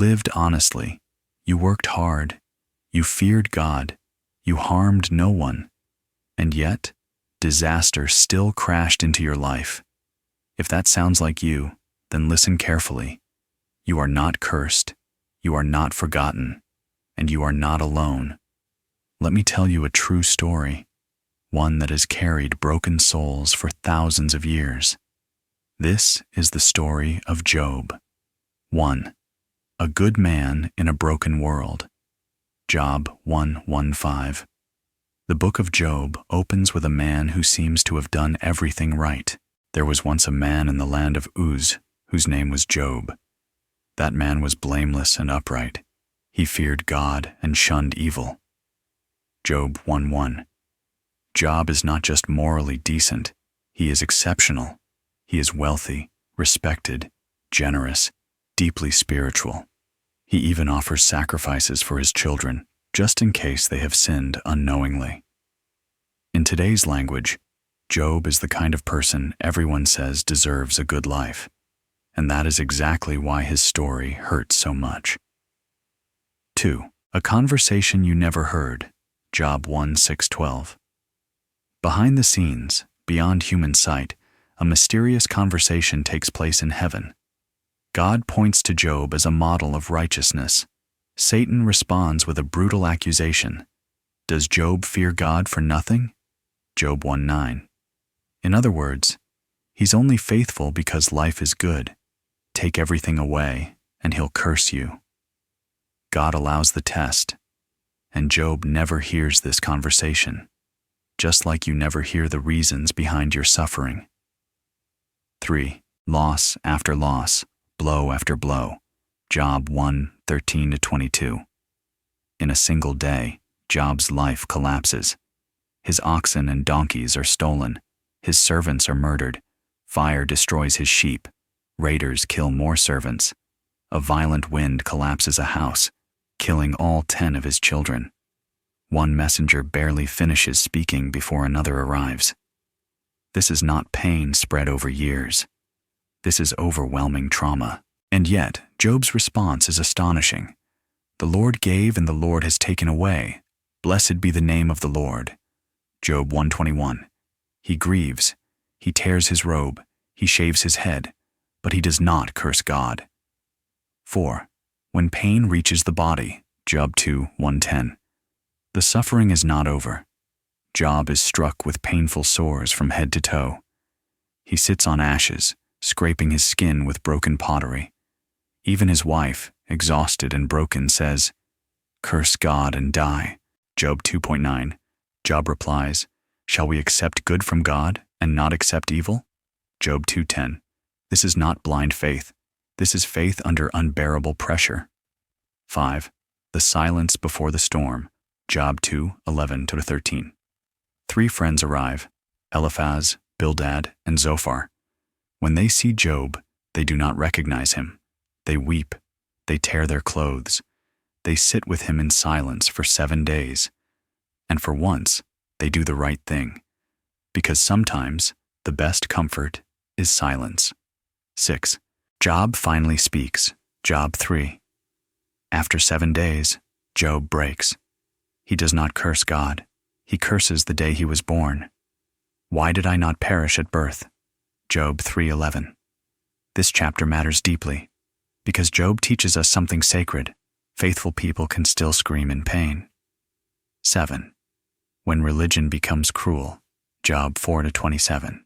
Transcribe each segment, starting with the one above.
lived honestly. You worked hard. You feared God. You harmed no one. And yet, disaster still crashed into your life. If that sounds like you, then listen carefully. You are not cursed. You are not forgotten. And you are not alone. Let me tell you a true story, one that has carried broken souls for thousands of years. This is the story of Job. 1. A good man in a broken world. Job 1:1-5. The book of Job opens with a man who seems to have done everything right. There was once a man in the land of Uz, whose name was Job. That man was blameless and upright. He feared God and shunned evil. Job 1:1. Job is not just morally decent, he is exceptional. He is wealthy, respected, generous, deeply spiritual. He even offers sacrifices for his children, just in case they have sinned unknowingly. In today's language, Job is the kind of person everyone says deserves a good life, and that is exactly why his story hurts so much. 2. A conversation you never heard. Job 1:6-12. Behind the scenes, beyond human sight, a mysterious conversation takes place in heaven. God points to Job as a model of righteousness. Satan responds with a brutal accusation. Does Job fear God for nothing? Job 1:9. In other words, he's only faithful because life is good. Take everything away, and he'll curse you. God allows the test, and Job never hears this conversation, just like you never hear the reasons behind your suffering. 3. Loss after loss, blow after blow. Job 1:13-22. In a single day, Job's life collapses. His oxen and donkeys are stolen. His servants are murdered. Fire destroys his sheep. Raiders kill more servants. A violent wind collapses a house, killing all 10 of his children. One messenger barely finishes speaking before another arrives. This is not pain spread over years. This is overwhelming trauma. And yet, Job's response is astonishing. The Lord gave and the Lord has taken away. Blessed be the name of the Lord. Job 1:21. He grieves. He tears his robe. He shaves his head. But he does not curse God. 4. When pain reaches the body. Job 2:1-10. The suffering is not over. Job is struck with painful sores from head to toe. He sits on ashes, scraping his skin with broken pottery. Even his wife, exhausted and broken, says, "Curse God and die." Job 2:9. Job replies, "Shall we accept good from God and not accept evil?" Job 2:10. This is not blind faith. This is faith under unbearable pressure. 5. The silence before the storm. Job 2:11-13. 3 friends arrive, Eliphaz, Bildad, and Zophar. When they see Job, they do not recognize him. They weep. They tear their clothes. They sit with him in silence for 7 days. And for once, they do the right thing, because sometimes the best comfort is silence. 6. Job finally speaks. Job 3. After 7 days, Job breaks. He does not curse God. He curses the day he was born. Why did I not perish at birth? Job 3:11. This chapter matters deeply, because Job teaches us something sacred. Faithful people can still scream in pain. 7. When religion becomes cruel. Job 4:27.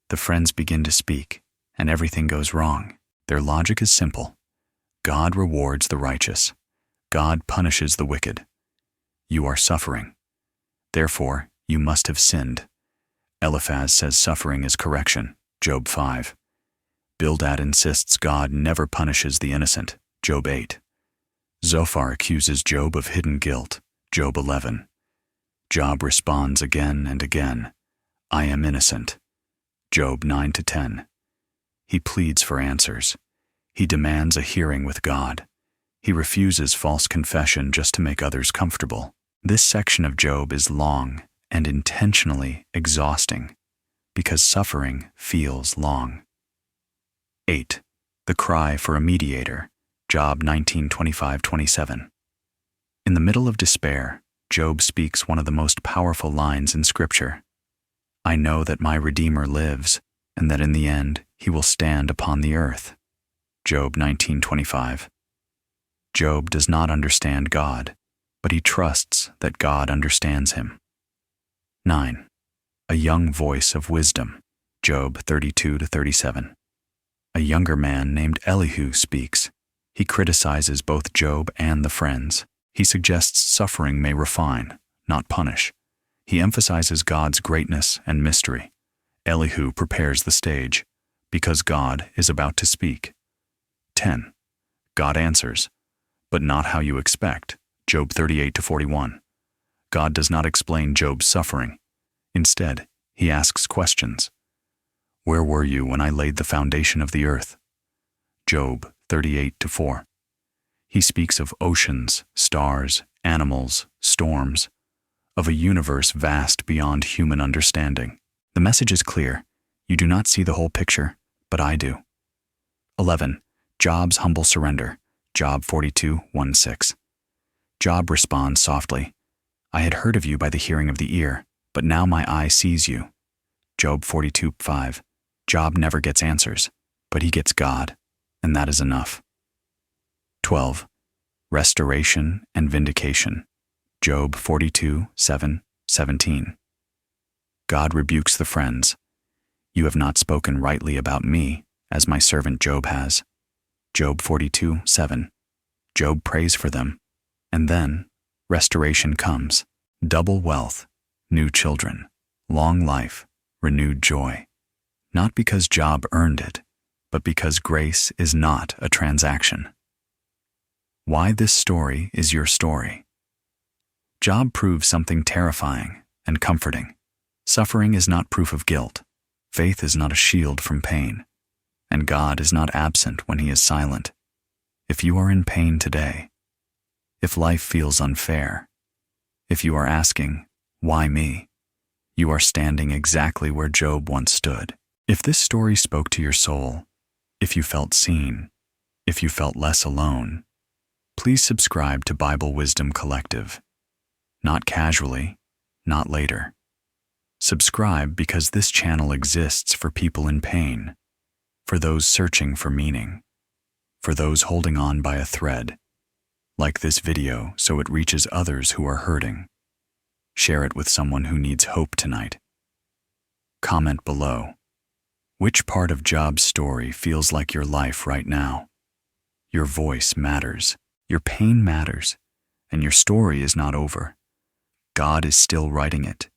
The friends begin to speak, and everything goes wrong. Their logic is simple. God rewards the righteous. God punishes the wicked. You are suffering. Therefore, you must have sinned. Eliphaz says suffering is correction. Job 5. Bildad insists God never punishes the innocent. Job 8. Zophar accuses Job of hidden guilt. Job 11. Job responds again and again, I am innocent. Job 9-10. He pleads for answers. He demands a hearing with God. He refuses false confession just to make others comfortable. This section of Job is long and intentionally exhausting because suffering feels long. 8. The cry for a mediator. Job 19:25-27. In the middle of despair, Job speaks one of the most powerful lines in Scripture. I know that my Redeemer lives, and that in the end he will stand upon the earth. Job 19:25. Job does not understand God, but he trusts that God understands him. 9. A young voice of wisdom. Job 32-37. A younger man named Elihu speaks. He criticizes both Job and the friends. He suggests suffering may refine, not punish. He emphasizes God's greatness and mystery. Elihu prepares the stage, because God is about to speak. 10. God answers, but not how you expect. Job 38-41. God does not explain Job's suffering. Instead, he asks questions. Where were you when I laid the foundation of the earth? Job 38-4. He speaks of oceans, stars, animals, storms, of a universe vast beyond human understanding. The message is clear. You do not see the whole picture, but I do. 11. Job's humble surrender. Job 42:1-6. Job responds softly, I had heard of you by the hearing of the ear, but now my eye sees you. Job 42:5. Job never gets answers, but he gets God, and that is enough. 12. Restoration and vindication. Job 42:7-17. God rebukes the friends. You have not spoken rightly about me, as my servant Job has. Job 42:7. Job prays for them, and then restoration comes. Double wealth, new children, long life, renewed joy. Not because Job earned it, but because grace is not a transaction. Why this story is your story. Job proves something terrifying and comforting. Suffering is not proof of guilt. Faith is not a shield from pain. And God is not absent when he is silent. If you are in pain today, if life feels unfair, if you are asking, why me? You are standing exactly where Job once stood. If this story spoke to your soul, if you felt seen, if you felt less alone, please subscribe to Bible Wisdom Collective. Not casually, not later. Subscribe because this channel exists for people in pain, for those searching for meaning, for those holding on by a thread. Like this video so it reaches others who are hurting. Share it with someone who needs hope tonight. Comment below. Which part of Job's story feels like your life right now? Your voice matters, your pain matters, and your story is not over. God is still writing it.